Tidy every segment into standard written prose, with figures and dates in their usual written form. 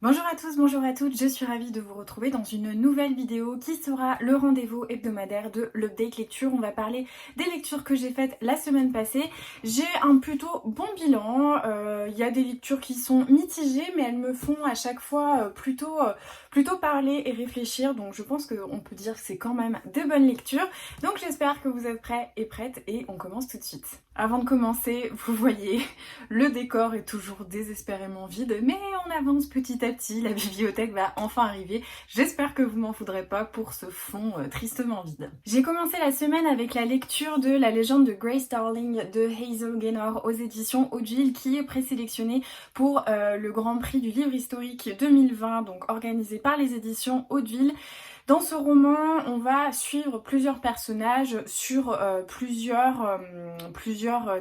Bonjour à tous, bonjour à toutes, je suis ravie de vous retrouver dans une nouvelle vidéo qui sera le rendez-vous hebdomadaire de l'Update Lecture. On va parler des lectures que j'ai faites la semaine passée. J'ai un plutôt bon bilan, il y a des lectures qui sont mitigées mais elles me font à chaque fois plutôt parler et réfléchir, donc je pense qu'on peut dire que c'est quand même de bonnes lectures. Donc j'espère que vous êtes prêts et prêtes et on commence tout de suite. Avant de commencer, vous voyez, le décor est toujours désespérément vide, mais on avance petit à petit, la bibliothèque va enfin arriver. J'espère que vous m'en voudrez pas pour ce fond tristement vide. J'ai commencé la semaine avec la lecture de La légende de Grace Darling de Hazel Gaynor aux éditions Hauteville, qui est présélectionnée pour le Grand Prix du livre historique 2020, donc organisé par les éditions Hauteville. Dans ce roman, on va suivre plusieurs personnages sur plusieurs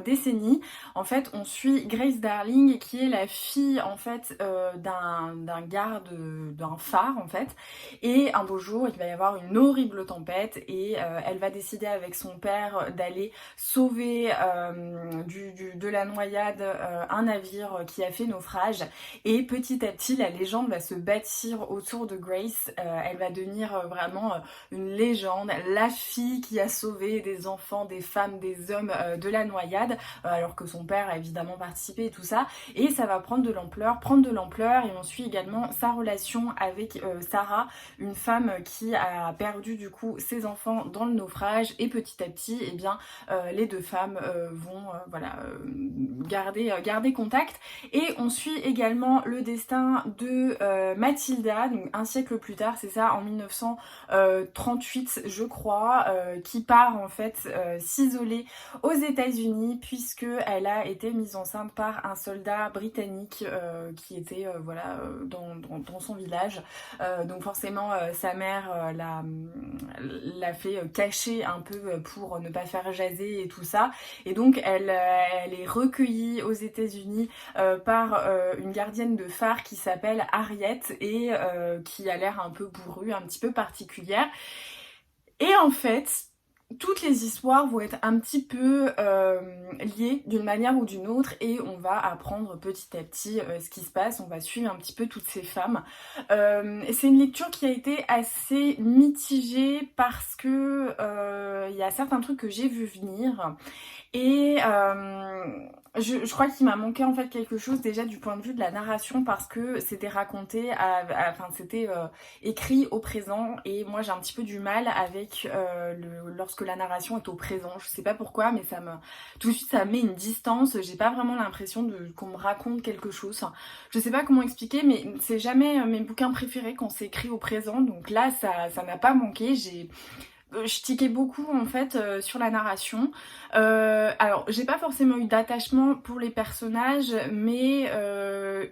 décennies. En fait, on suit Grace Darling, qui est la fille en fait d'un garde d'un phare en fait. Et un beau jour, il va y avoir une horrible tempête et elle va décider avec son père d'aller sauver de la noyade un navire qui a fait naufrage. Et petit à petit, la légende va se bâtir autour de Grace. Elle va devenir vraiment une légende, la fille qui a sauvé des enfants, des femmes, des hommes de la noyade, alors que son père a évidemment participé et tout ça, et ça va prendre de l'ampleur, et on suit également sa relation avec Sarah, une femme qui a perdu du coup ses enfants dans le naufrage, et petit à petit, eh bien, les deux femmes vont garder contact, et on suit également le destin de Mathilda, donc un siècle plus tard, c'est ça, en 1938 je crois, qui part en fait s'isoler aux États-Unis puisque elle a été mise enceinte par un soldat britannique qui était dans son village. Donc forcément sa mère l'a fait cacher un peu pour ne pas faire jaser et tout ça. Et donc elle est recueillie aux États-Unis par une gardienne de phare qui s'appelle Harriet et qui a l'air un peu bourrue, un petit peu particulière. Et en fait, toutes les histoires vont être un petit peu liées d'une manière ou d'une autre, et on va apprendre petit à petit ce qui se passe, on va suivre un petit peu toutes ces femmes. C'est une lecture qui a été assez mitigée parce que il y a certains trucs que j'ai vu venir, et je crois qu'il m'a manqué en fait quelque chose déjà du point de vue de la narration, parce que c'était raconté, c'était écrit au présent, et moi j'ai un petit peu du mal avec lorsque la narration est au présent. Je sais pas pourquoi, mais tout de suite ça met une distance. J'ai pas vraiment l'impression qu'on me raconte quelque chose. Je sais pas comment expliquer, mais c'est jamais mes bouquins préférés quand c'est écrit au présent. Donc là ça m'a pas manqué. Je tiquais beaucoup en fait sur la narration. Alors j'ai pas forcément eu d'attachement pour les personnages, mais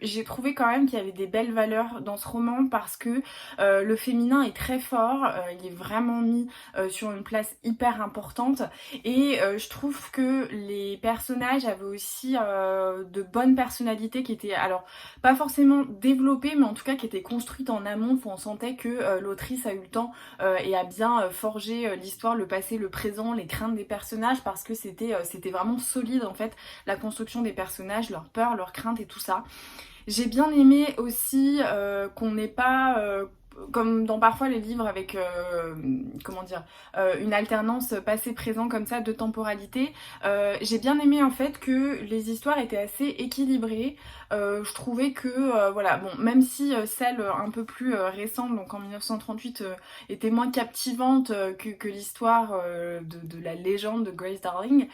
j'ai trouvé quand même qu'il y avait des belles valeurs dans ce roman, parce que le féminin est très fort, il est vraiment mis sur une place hyper importante, et je trouve que les personnages avaient aussi de bonnes personnalités qui étaient, alors pas forcément développées, mais en tout cas qui étaient construites en amont. On sentait que l'autrice a eu le temps et a bien forgé l'histoire, le passé, le présent, les craintes des personnages, parce que c'était vraiment solide en fait, la construction des personnages, leurs peurs, leurs craintes et tout ça. J'ai bien aimé aussi qu'on n'ait pas comme dans parfois les livres avec une alternance passé-présent comme ça de temporalité. J'ai bien aimé en fait que les histoires étaient assez équilibrées. Je trouvais que même si celle un peu plus récente, donc en 1938, était moins captivante que l'histoire de la légende de Grace Darling,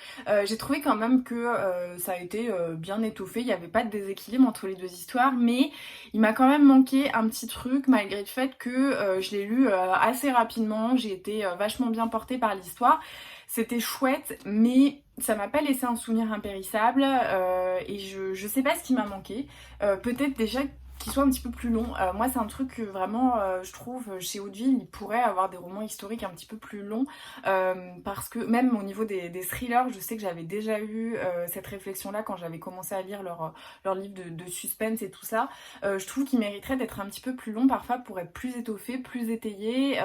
j'ai trouvé quand même que ça a été bien étoffé. Il n'y avait pas de déséquilibre entre les deux histoires, mais il m'a quand même manqué un petit truc, malgré le fait que je l'ai lu assez rapidement. J'ai été vachement bien portée par l'histoire. C'était chouette, mais ça m'a pas laissé un souvenir impérissable, et je sais pas ce qui m'a manqué. Peut-être déjà qu'il soit un petit peu plus long. Moi c'est un truc que vraiment je trouve chez Hauteville, il pourrait avoir des romans historiques un petit peu plus longs, parce que même au niveau des thrillers, je sais que j'avais déjà eu cette réflexion là quand j'avais commencé à lire leur livre de suspense et tout ça. Je trouve qu'ils mériteraient d'être un petit peu plus longs parfois pour être plus étoffés, plus étayés,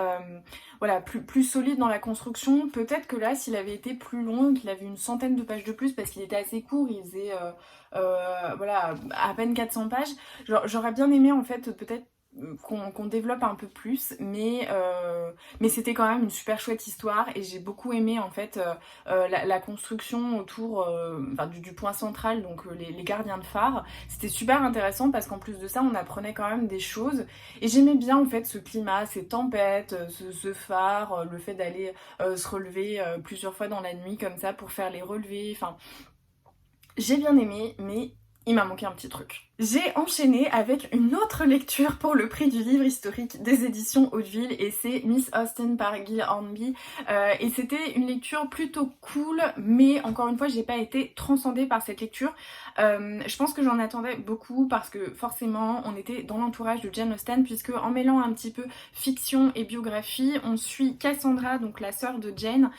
plus solide dans la construction. Peut-être que là, s'il avait été plus long, qu'il avait une centaine de pages de plus, parce qu'il était assez court, il faisait voilà, à peine 400 pages. J'aurais bien aimé en fait peut-être qu'on développe un peu plus, mais c'était quand même une super chouette histoire et j'ai beaucoup aimé en fait la construction autour enfin, du point central, donc les gardiens de phare. C'était super intéressant parce qu'en plus de ça on apprenait quand même des choses et j'aimais bien en fait ce climat, ces tempêtes, ce phare, le fait d'aller se relever plusieurs fois dans la nuit comme ça pour faire les relevés, enfin j'ai bien aimé, mais il m'a manqué un petit truc. J'ai enchaîné avec une autre lecture pour le prix du livre historique des éditions Hauteville et c'est Miss Austen par Guy Hornby et c'était une lecture plutôt cool mais encore une fois j'ai pas été transcendée par cette lecture. Je pense que j'en attendais beaucoup parce que forcément on était dans l'entourage de Jane Austen puisque en mêlant un petit peu fiction et biographie on suit Cassandra, donc la sœur de Jane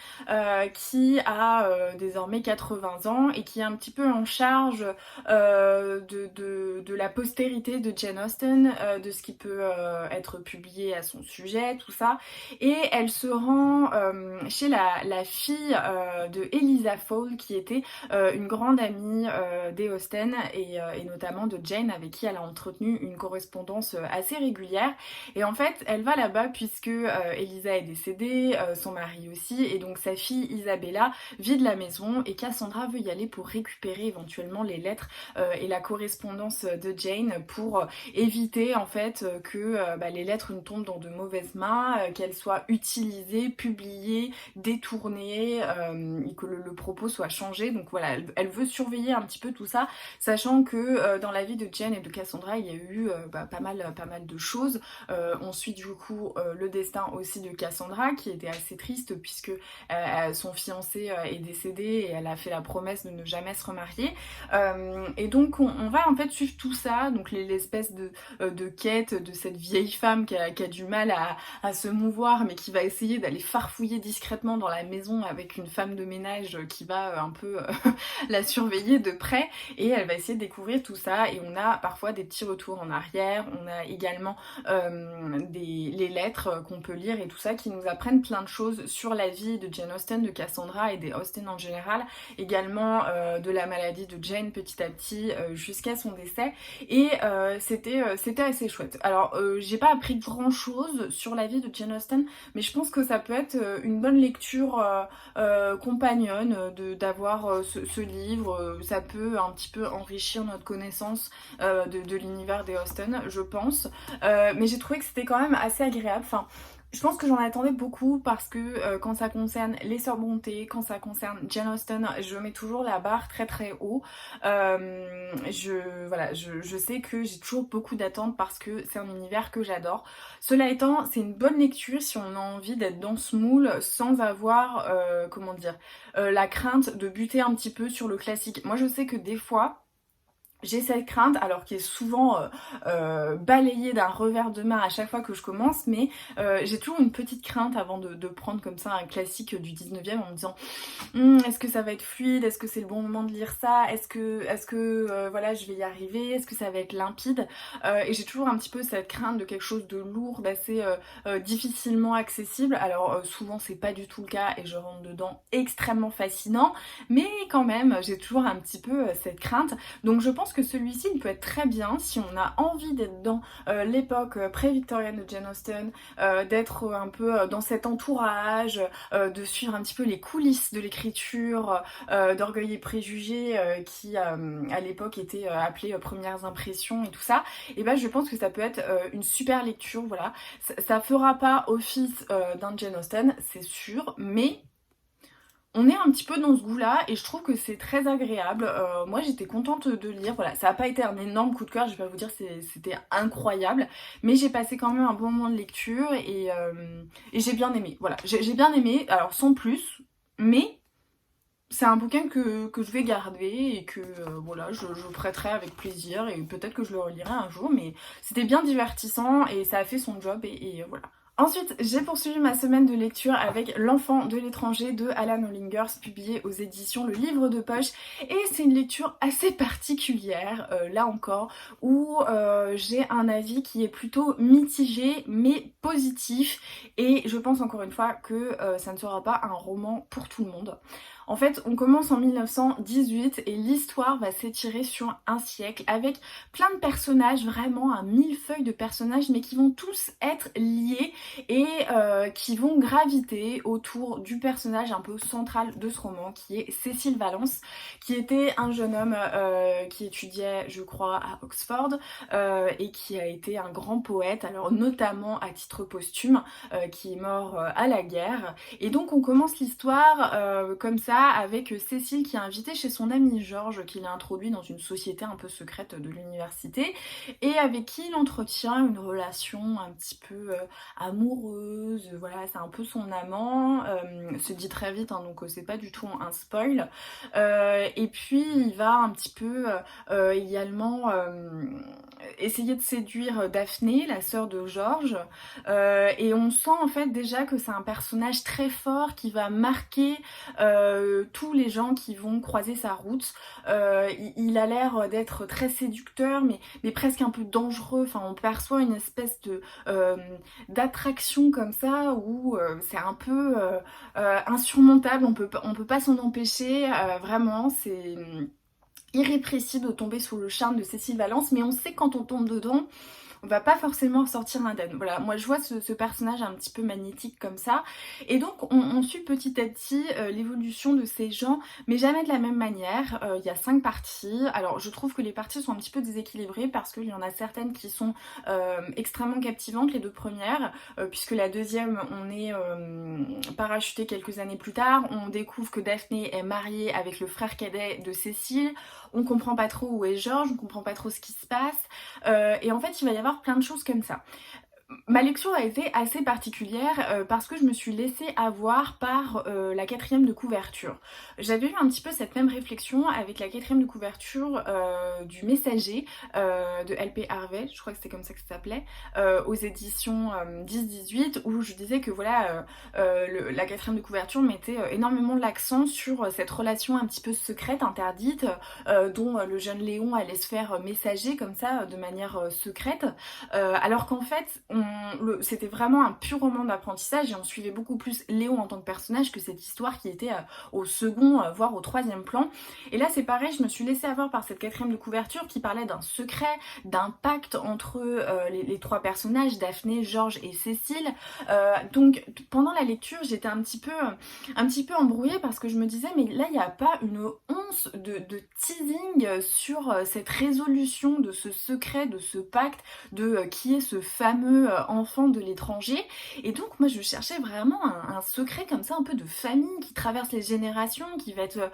qui a désormais 80 ans et qui est un petit peu en charge de la postérité de Jane Austen, de ce qui peut être publié à son sujet, tout ça. Et elle se rend chez la fille de Eliza Fowle, qui était une grande amie des Austen et notamment de Jane, avec qui elle a entretenu une correspondance assez régulière. Et en fait, elle va là-bas puisque Eliza est décédée, son mari aussi, et donc sa fille Isabella vide la maison et Cassandra veut y aller pour récupérer éventuellement les lettres et la correspondance de Jane pour éviter en fait que les lettres ne tombent dans de mauvaises mains, qu'elles soient utilisées, publiées, détournées, et que le propos soit changé. Donc voilà, elle veut surveiller un petit peu tout ça, sachant que dans la vie de Jane et de Cassandra, il y a eu pas mal de choses. On suit du coup le destin aussi de Cassandra, qui était assez triste puisque son fiancé est décédé et elle a fait la promesse de ne jamais se remarier. Et donc on va en fait suivre tout ça, donc l'espèce de quête de cette vieille femme qui a du mal à se mouvoir mais qui va essayer d'aller farfouiller discrètement dans la maison avec une femme de ménage qui va un peu la surveiller de près et elle va essayer de découvrir tout ça et on a parfois des petits retours en arrière, on a également les lettres qu'on peut lire et tout ça qui nous apprennent plein de choses sur la vie de Jane Austen, de Cassandra et des Austen en général, également de la maladie de Jane petit à petit jusqu'à son décès et c'était assez chouette. Alors j'ai pas appris grand chose sur la vie de Jane Austen mais je pense que ça peut être une bonne lecture compagnonne d'avoir ce livre, ça peut un petit peu enrichir notre connaissance de l'univers des Austen je pense, mais j'ai trouvé que c'était quand même assez agréable, enfin je pense que j'en attendais beaucoup parce que quand ça concerne les Sœurs Brontë, quand ça concerne Jane Austen, je mets toujours la barre très très haut. Je sais que j'ai toujours beaucoup d'attentes parce que c'est un univers que j'adore. Cela étant, c'est une bonne lecture si on a envie d'être dans ce moule sans avoir, la crainte de buter un petit peu sur le classique. Moi je sais que des fois, j'ai cette crainte, alors qui est souvent balayée d'un revers de main à chaque fois que je commence, mais j'ai toujours une petite crainte avant de prendre comme ça un classique du 19e en me disant est-ce que ça va être fluide, est-ce que c'est le bon moment de lire ça, est-ce que voilà je vais y arriver, est-ce que ça va être limpide, et j'ai toujours un petit peu cette crainte de quelque chose de lourd, d'assez difficilement accessible. Alors souvent c'est pas du tout le cas et je rentre dedans extrêmement fascinant, mais quand même j'ai toujours un petit peu cette crainte, donc je pense que celui-ci il peut être très bien si on a envie d'être dans l'époque pré-victorienne de Jane Austen, d'être un peu dans cet entourage, de suivre un petit peu les coulisses de l'écriture d'Orgueil et Préjugés qui à l'époque était appelée Premières Impressions et tout ça, et ben je pense que ça peut être une super lecture, voilà. Ça fera pas office d'un Jane Austen, c'est sûr, mais on est un petit peu dans ce goût-là et je trouve que c'est très agréable. Moi j'étais contente de lire, voilà, ça n'a pas été un énorme coup de cœur, je vais pas vous dire c'était incroyable, mais j'ai passé quand même un bon moment de lecture et j'ai bien aimé, voilà, j'ai bien aimé, alors sans plus, mais c'est un bouquin que je vais garder et que voilà, je prêterai avec plaisir et peut-être que je le relirai un jour, mais c'était bien divertissant et ça a fait son job et voilà. Ensuite, j'ai poursuivi ma semaine de lecture avec L'Enfant de l'étranger de Alan Hollingers, publié aux éditions Le Livre de Poche. Et c'est une lecture assez particulière, là encore, où j'ai un avis qui est plutôt mitigé, mais positif. Et je pense encore une fois que ça ne sera pas un roman pour tout le monde. En fait, on commence en 1918 et l'histoire va s'étirer sur un siècle avec plein de personnages, vraiment un millefeuille de personnages, mais qui vont tous être liés et qui vont graviter autour du personnage un peu central de ce roman, qui est Cécile Valence, qui était un jeune homme qui étudiait, je crois, à Oxford et qui a été un grand poète, alors notamment à titre posthume, qui est mort à la guerre. Et donc on commence l'histoire comme ça avec Cécile qui est invitée chez son ami Georges, qui l'a introduit dans une société un peu secrète de l'université et avec qui il entretient une relation un petit peu amoureuse, voilà, c'est un peu son amant, se dit très vite, hein, donc c'est pas du tout un spoil. Et puis il va un petit peu également essayer de séduire Daphné, la sœur de Georges, et on sent en fait déjà que c'est un personnage très fort qui va marquer tous les gens qui vont croiser sa route. Il a l'air d'être très séducteur, mais presque un peu dangereux. Enfin, on perçoit une espèce de d'attraction comme ça où c'est un peu insurmontable. On peut pas s'en empêcher. Vraiment, c'est irrépressible de tomber sous le charme de Cécile Valence, mais on sait que quand on tombe dedans, on va pas forcément ressortir indemne. Voilà, moi je vois ce personnage un petit peu magnétique comme ça. Et donc on suit petit à petit l'évolution de ces gens, mais jamais de la même manière. Il y a 5 parties. Alors je trouve que les parties sont un petit peu déséquilibrées parce qu'il y en a certaines qui sont extrêmement captivantes, les 2 premières, puisque la deuxième, on est parachuté quelques années plus tard. On découvre que Daphné est mariée avec le frère cadet de Cécile. On comprend pas trop où est Georges, on comprend pas trop ce qui se passe. Et en fait, il va y avoir plein de choses comme ça. Ma lecture a été assez particulière parce que je me suis laissée avoir par la 4e de couverture. J'avais eu un petit peu cette même réflexion avec la 4e de couverture du Messager de LP Harvey, je crois que c'était comme ça que ça s'appelait, aux éditions 10-18, où je disais que voilà, la 4e de couverture mettait énormément l'accent sur cette relation un petit peu secrète, interdite, dont le jeune Léon allait se faire messager comme ça, de manière secrète, alors qu'en fait, c'était vraiment un pur roman d'apprentissage et on suivait beaucoup plus Léon en tant que personnage que cette histoire qui était au second, voire au 3e plan. Et là c'est pareil, je me suis laissée avoir par cette 4e de couverture qui parlait d'un secret, d'un pacte entre les 3 personnages, Daphné, Georges et Cécile. Donc pendant la lecture j'étais un petit peu embrouillée parce que je me disais mais là il n'y a pas une once de teasing sur cette résolution de ce secret, de ce pacte, de qui est ce fameux enfant de l'étranger. Et donc moi je cherchais vraiment un secret comme ça, un peu de famille qui traverse les générations, qui va être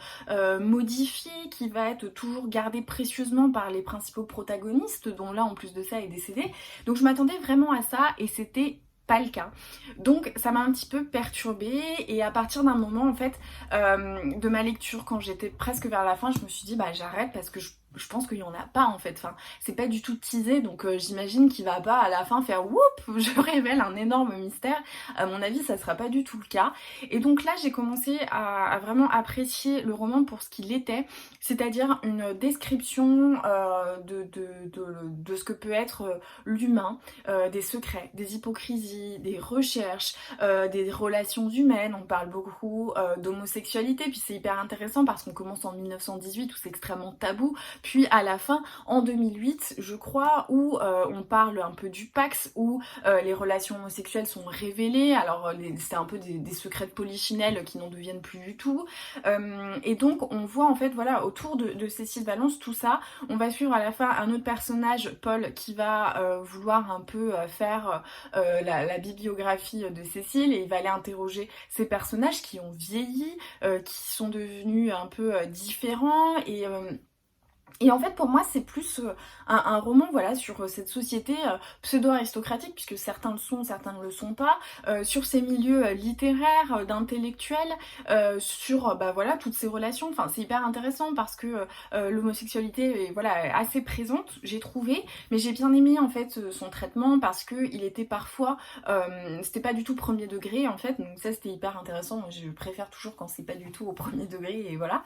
modifié, qui va être toujours gardé précieusement par les principaux protagonistes, dont là en plus de ça est décédé. Donc je m'attendais vraiment à ça et c'était pas le cas. Donc ça m'a un petit peu perturbée et à partir d'un moment en fait de ma lecture, quand j'étais presque vers la fin, je me suis dit bah j'arrête parce que je pense qu'il y en a pas en fait, enfin c'est pas du tout teasé, donc j'imagine qu'il va pas à la fin faire whoop, je révèle un énorme mystère. À mon avis ça sera pas du tout le cas. Et donc là j'ai commencé à vraiment apprécier le roman pour ce qu'il était, c'est-à-dire une description de ce que peut être l'humain, des secrets, des hypocrisies, des recherches, des relations humaines. On parle beaucoup d'homosexualité, puis c'est hyper intéressant parce qu'on commence en 1918 où c'est extrêmement tabou, puis à la fin en 2008 je crois où on parle un peu du Pax, où les relations homosexuelles sont révélées, alors c'est un peu des secrets de polichinelle qui n'en deviennent plus du tout, et donc on voit en fait voilà autour de Cécile Valence tout ça. On va suivre à la fin un autre personnage, Paul, qui va vouloir un peu faire la bibliographie de Cécile, et il va aller interroger ces personnages qui ont vieilli, qui sont devenus un peu différents, et en fait pour moi c'est plus un roman voilà sur cette société pseudo-aristocratique, puisque certains le sont, certains ne le sont pas, sur ces milieux littéraires, d'intellectuels, sur bah voilà toutes ces relations. Enfin c'est hyper intéressant parce que l'homosexualité est voilà assez présente, j'ai trouvé, mais j'ai bien aimé en fait son traitement parce que il était parfois c'était pas du tout premier degré en fait, donc ça c'était hyper intéressant. Je préfère toujours quand c'est pas du tout au premier degré, et voilà.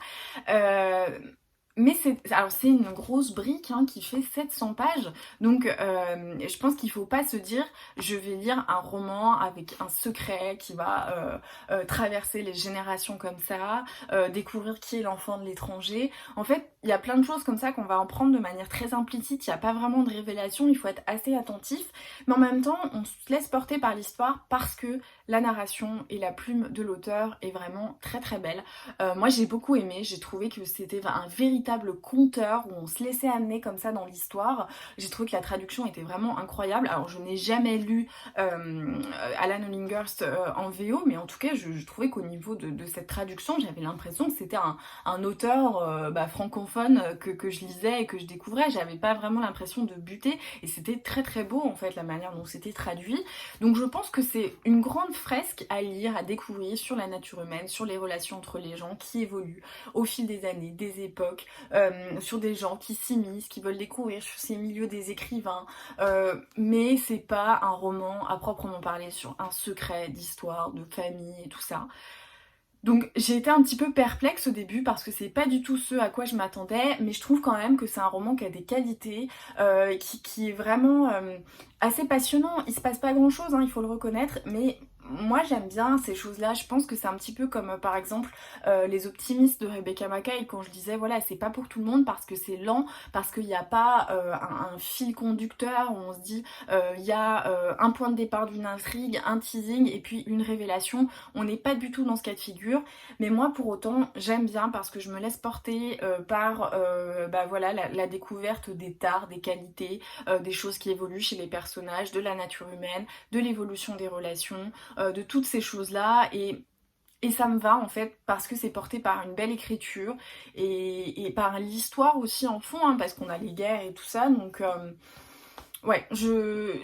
Mais c'est une grosse brique hein, qui fait 700 pages, donc je pense qu'il faut pas se dire je vais lire un roman avec un secret qui va traverser les générations comme ça, découvrir qui est l'enfant de l'étranger. En fait, il y a plein de choses comme ça qu'on va en prendre de manière très implicite, il n'y a pas vraiment de révélation, il faut être assez attentif, mais en même temps, on se laisse porter par l'histoire parce que la narration et la plume de l'auteur est vraiment très très belle. Moi j'ai beaucoup aimé, j'ai trouvé que c'était un véritable conteur où on se laissait amener comme ça dans l'histoire. J'ai trouvé que la traduction était vraiment incroyable. Alors je n'ai jamais lu Alan Olinghurst en VO, mais en tout cas je trouvais qu'au niveau de cette traduction, j'avais l'impression que c'était un auteur francophone que je lisais et que je découvrais. J'avais pas vraiment l'impression de buter et c'était très très beau en fait la manière dont c'était traduit. Donc je pense que c'est une grande fresque à lire, à découvrir sur la nature humaine, sur les relations entre les gens qui évoluent au fil des années, des époques, sur des gens qui s'immiscent, qui veulent découvrir sur ces milieux des écrivains, mais c'est pas un roman à proprement parler sur un secret d'histoire, de famille et tout ça. Donc j'ai été un petit peu perplexe au début parce que c'est pas du tout ce à quoi je m'attendais, mais je trouve quand même que c'est un roman qui a des qualités, qui est vraiment assez passionnant. Il se passe pas grand chose, hein, il faut le reconnaître, mais moi j'aime bien ces choses-là. Je pense que c'est un petit peu comme par exemple Les Optimistes de Rebecca Makkai, quand je disais voilà c'est pas pour tout le monde parce que c'est lent, parce qu'il n'y a pas un fil conducteur où on se dit il y a un point de départ d'une intrigue, un teasing et puis une révélation. On n'est pas du tout dans ce cas de figure, mais moi pour autant j'aime bien parce que je me laisse porter par voilà, la découverte des tares, des qualités, des choses qui évoluent chez les personnages, de la nature humaine, de l'évolution des relations, de toutes ces choses-là et ça me va en fait parce que c'est porté par une belle écriture et par l'histoire aussi en fond, hein, parce qu'on a les guerres et tout ça, donc ouais,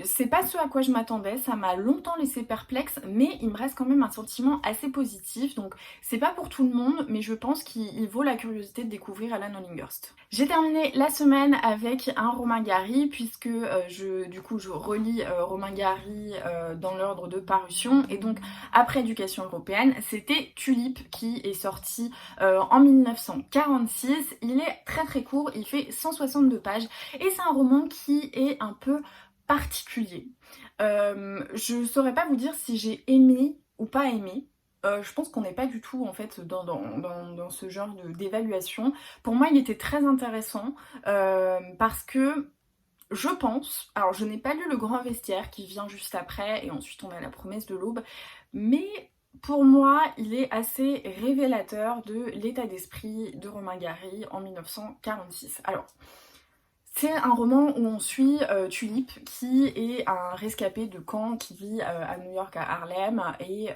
c'est pas ce à quoi je m'attendais, ça m'a longtemps laissé perplexe, mais il me reste quand même un sentiment assez positif, donc c'est pas pour tout le monde, mais je pense qu'il vaut la curiosité de découvrir Alan Olinghurst. J'ai terminé la semaine avec un Romain Gary, puisque je relis Romain Gary dans l'ordre de parution, et donc après Éducation européenne, c'était Tulip qui est sorti en 1946, il est très très court, il fait 162 pages, et c'est un roman qui est un peu particulier. Je saurais pas vous dire si j'ai aimé ou pas aimé. Je pense qu'on n'est pas du tout en fait dans ce genre d'évaluation. Pour moi il était très intéressant parce que je pense, alors je n'ai pas lu Le Grand Vestiaire qui vient juste après et ensuite on a La Promesse de l'Aube, mais pour moi il est assez révélateur de l'état d'esprit de Romain Gary en 1946. Alors c'est un roman où on suit Tulip qui est un rescapé de camp qui vit à New York, à Harlem, et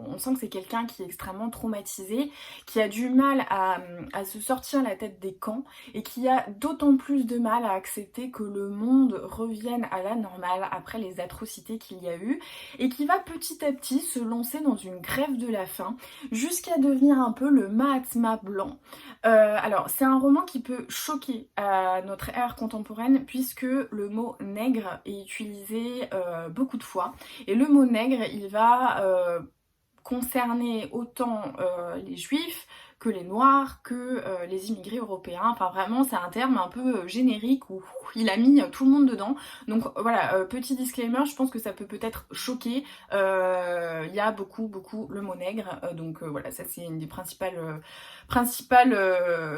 on sent que c'est quelqu'un qui est extrêmement traumatisé, qui a du mal à se sortir la tête des camps et qui a d'autant plus de mal à accepter que le monde revienne à la normale après les atrocités qu'il y a eu et qui va petit à petit se lancer dans une grève de la faim jusqu'à devenir un peu le Mahatma blanc. Alors c'est un roman qui peut choquer à notre ère contemporaine puisque le mot nègre est utilisé beaucoup de fois et le mot nègre il va concerner autant les juifs que les noirs, que les immigrés européens. Enfin vraiment c'est un terme un peu générique où il a mis tout le monde dedans. Donc voilà, petit disclaimer, je pense que ça peut-être choquer. Il y a beaucoup le mot nègre. Donc voilà, ça c'est une des principales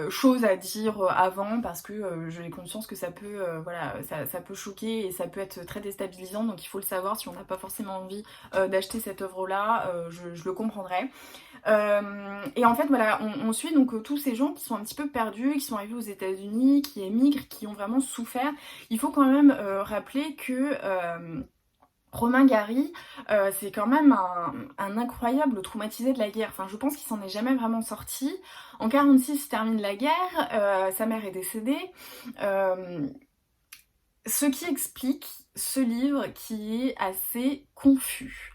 choses à dire avant parce que j'ai conscience que ça peut voilà, ça peut choquer et ça peut être très déstabilisant. Donc il faut le savoir si on n'a pas forcément envie d'acheter cette œuvre-là, je le comprendrais. Et en fait voilà, on suit donc tous ces gens qui sont un petit peu perdus, qui sont arrivés aux États-Unis, qui émigrent, qui ont vraiment souffert. Il faut quand même rappeler que Romain Gary, c'est quand même un incroyable traumatisé de la guerre. Enfin, je pense qu'il s'en est jamais vraiment sorti. En 46, il termine la guerre, sa mère est décédée. Ce qui explique ce livre qui est assez confus,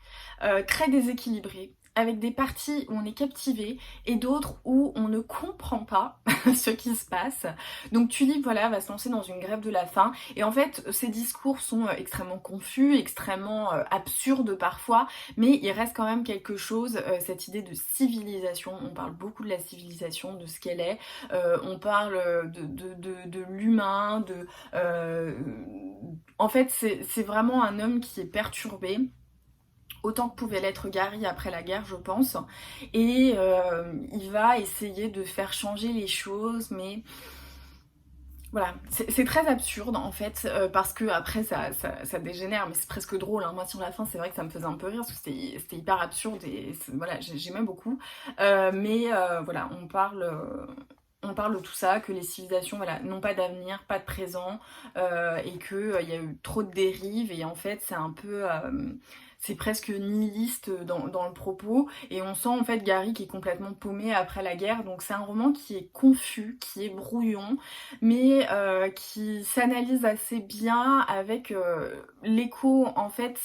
très déséquilibré, avec des parties où on est captivé et d'autres où on ne comprend pas ce qui se passe. Donc Tulip voilà va se lancer dans une grève de la faim et en fait ces discours sont extrêmement confus, extrêmement absurdes parfois, mais il reste quand même quelque chose, cette idée de civilisation. On parle beaucoup de la civilisation, de ce qu'elle est, on parle de l'humain, en fait c'est vraiment un homme qui est perturbé, autant que pouvait l'être Gary après la guerre je pense, et il va essayer de faire changer les choses, mais voilà, c'est très absurde en fait, parce que après ça dégénère, mais c'est presque drôle, hein. Moi sur la fin c'est vrai que ça me faisait un peu rire, parce que c'était hyper absurde et voilà, j'aimais beaucoup. Mais voilà, on parle de tout ça, que les civilisations voilà, n'ont pas d'avenir, pas de présent, et qu'il y a eu trop de dérives, et en fait c'est un peu... c'est presque nihiliste dans le propos, et on sent en fait Gary qui est complètement paumé après la guerre, donc c'est un roman qui est confus, qui est brouillon, mais qui s'analyse assez bien avec l'écho en fait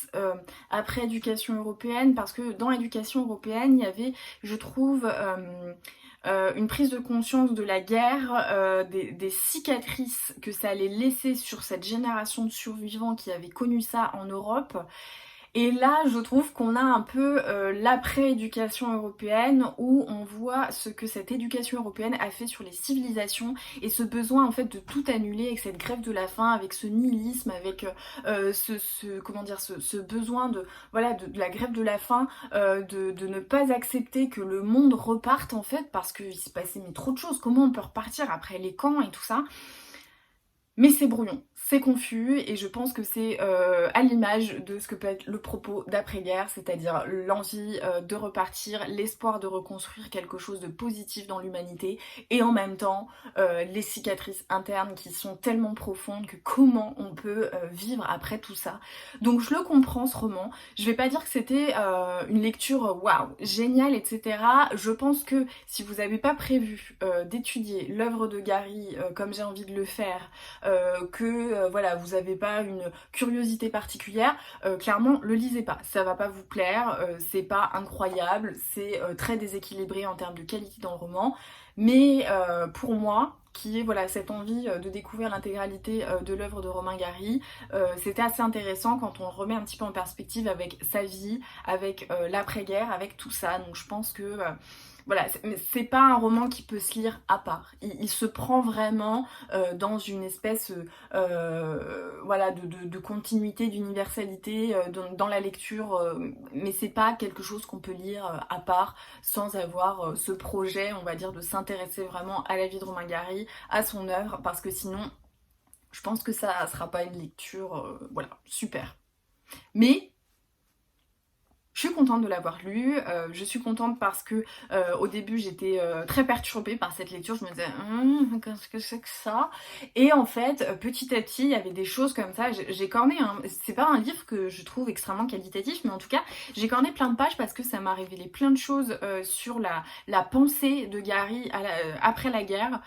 après éducation européenne, parce que dans l'éducation européenne il y avait, je trouve, une prise de conscience de la guerre, des cicatrices que ça allait laisser sur cette génération de survivants qui avaient connu ça en Europe. Et là, je trouve qu'on a un peu l'après-éducation européenne, où on voit ce que cette éducation européenne a fait sur les civilisations, et ce besoin en fait de tout annuler avec cette grève de la faim, avec ce nihilisme, avec comment dire, ce besoin de voilà de la grève de la faim, de ne pas accepter que le monde reparte en fait, parce qu'il se passait mais trop de choses. Comment on peut repartir après les camps et tout ça? Mais c'est brouillon, c'est confus, et je pense que c'est à l'image de ce que peut être le propos d'après-guerre, c'est-à-dire l'envie de repartir, l'espoir de reconstruire quelque chose de positif dans l'humanité, et en même temps les cicatrices internes qui sont tellement profondes que comment on peut vivre après tout ça. Donc je le comprends ce roman, je vais pas dire que c'était une lecture waouh, géniale, etc. Je pense que si vous n'avez pas prévu d'étudier l'œuvre de Gary comme j'ai envie de le faire, voilà, vous avez pas une curiosité particulière, clairement le lisez pas, ça va pas vous plaire, c'est pas incroyable, c'est très déséquilibré en termes de qualité dans le roman, mais pour moi qui est voilà cette envie de découvrir l'intégralité de l'œuvre de Romain Gary, c'était assez intéressant quand on remet un petit peu en perspective avec sa vie, avec l'après-guerre, avec tout ça. Donc je pense que voilà, c'est pas un roman qui peut se lire à part. Il se prend vraiment dans une espèce voilà, de continuité, d'universalité dans la lecture, mais c'est pas quelque chose qu'on peut lire à part sans avoir ce projet, on va dire, de s'intéresser vraiment à la vie de Romain Gary, à son œuvre, parce que sinon, je pense que ça sera pas une lecture, voilà, super. Mais je suis contente de l'avoir lu, je suis contente parce que au début j'étais très perturbée par cette lecture, je me disais qu'est-ce que c'est que ça, et en fait petit à petit il y avait des choses comme ça, j'ai corné, hein. C'est pas un livre que je trouve extrêmement qualitatif, mais en tout cas j'ai corné plein de pages parce que ça m'a révélé plein de choses sur la pensée de Gary après la guerre,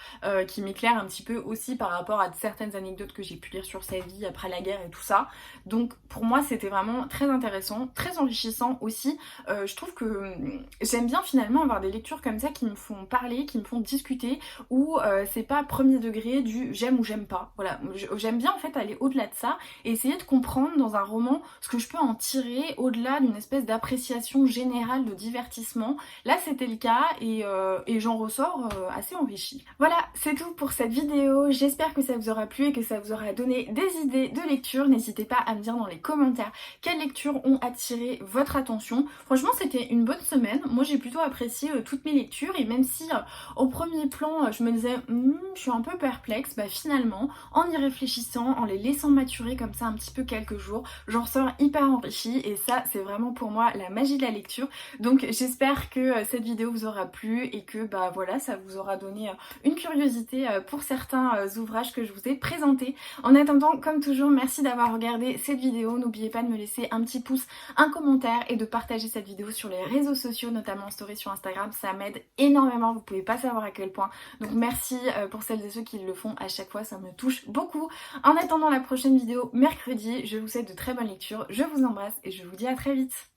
qui m'éclaire un petit peu aussi par rapport à certaines anecdotes que j'ai pu lire sur sa vie après la guerre et tout ça. Donc pour moi c'était vraiment très intéressant, très enrichissant aussi. Je trouve que j'aime bien finalement avoir des lectures comme ça qui me font parler, qui me font discuter, où c'est pas premier degré du j'aime ou j'aime pas. Voilà, j'aime bien en fait aller au-delà de ça et essayer de comprendre dans un roman ce que je peux en tirer au-delà d'une espèce d'appréciation générale de divertissement. Là c'était le cas, et j'en ressors assez enrichie. Voilà, c'est tout pour cette vidéo. J'espère que ça vous aura plu et que ça vous aura donné des idées de lecture. N'hésitez pas à me dire dans les commentaires quelles lectures ont attiré votre attention. Franchement c'était une bonne semaine, moi j'ai plutôt apprécié toutes mes lectures, et même si au premier plan je me disais je suis un peu perplexe, bah finalement en y réfléchissant, en les laissant maturer comme ça un petit peu quelques jours, j'en ressors hyper enrichie, et ça c'est vraiment pour moi la magie de la lecture. Donc j'espère que cette vidéo vous aura plu et que bah voilà, ça vous aura donné une curiosité pour certains ouvrages que je vous ai présentés. En attendant, comme toujours, merci d'avoir regardé cette vidéo, n'oubliez pas de me laisser un petit pouce, un commentaire et de partager cette vidéo sur les réseaux sociaux, notamment en story sur Instagram, ça m'aide énormément, vous pouvez pas savoir à quel point. Donc merci pour celles et ceux qui le font à chaque fois, ça me touche beaucoup. En attendant la prochaine vidéo mercredi, je vous souhaite de très bonnes lectures, je vous embrasse et je vous dis à très vite.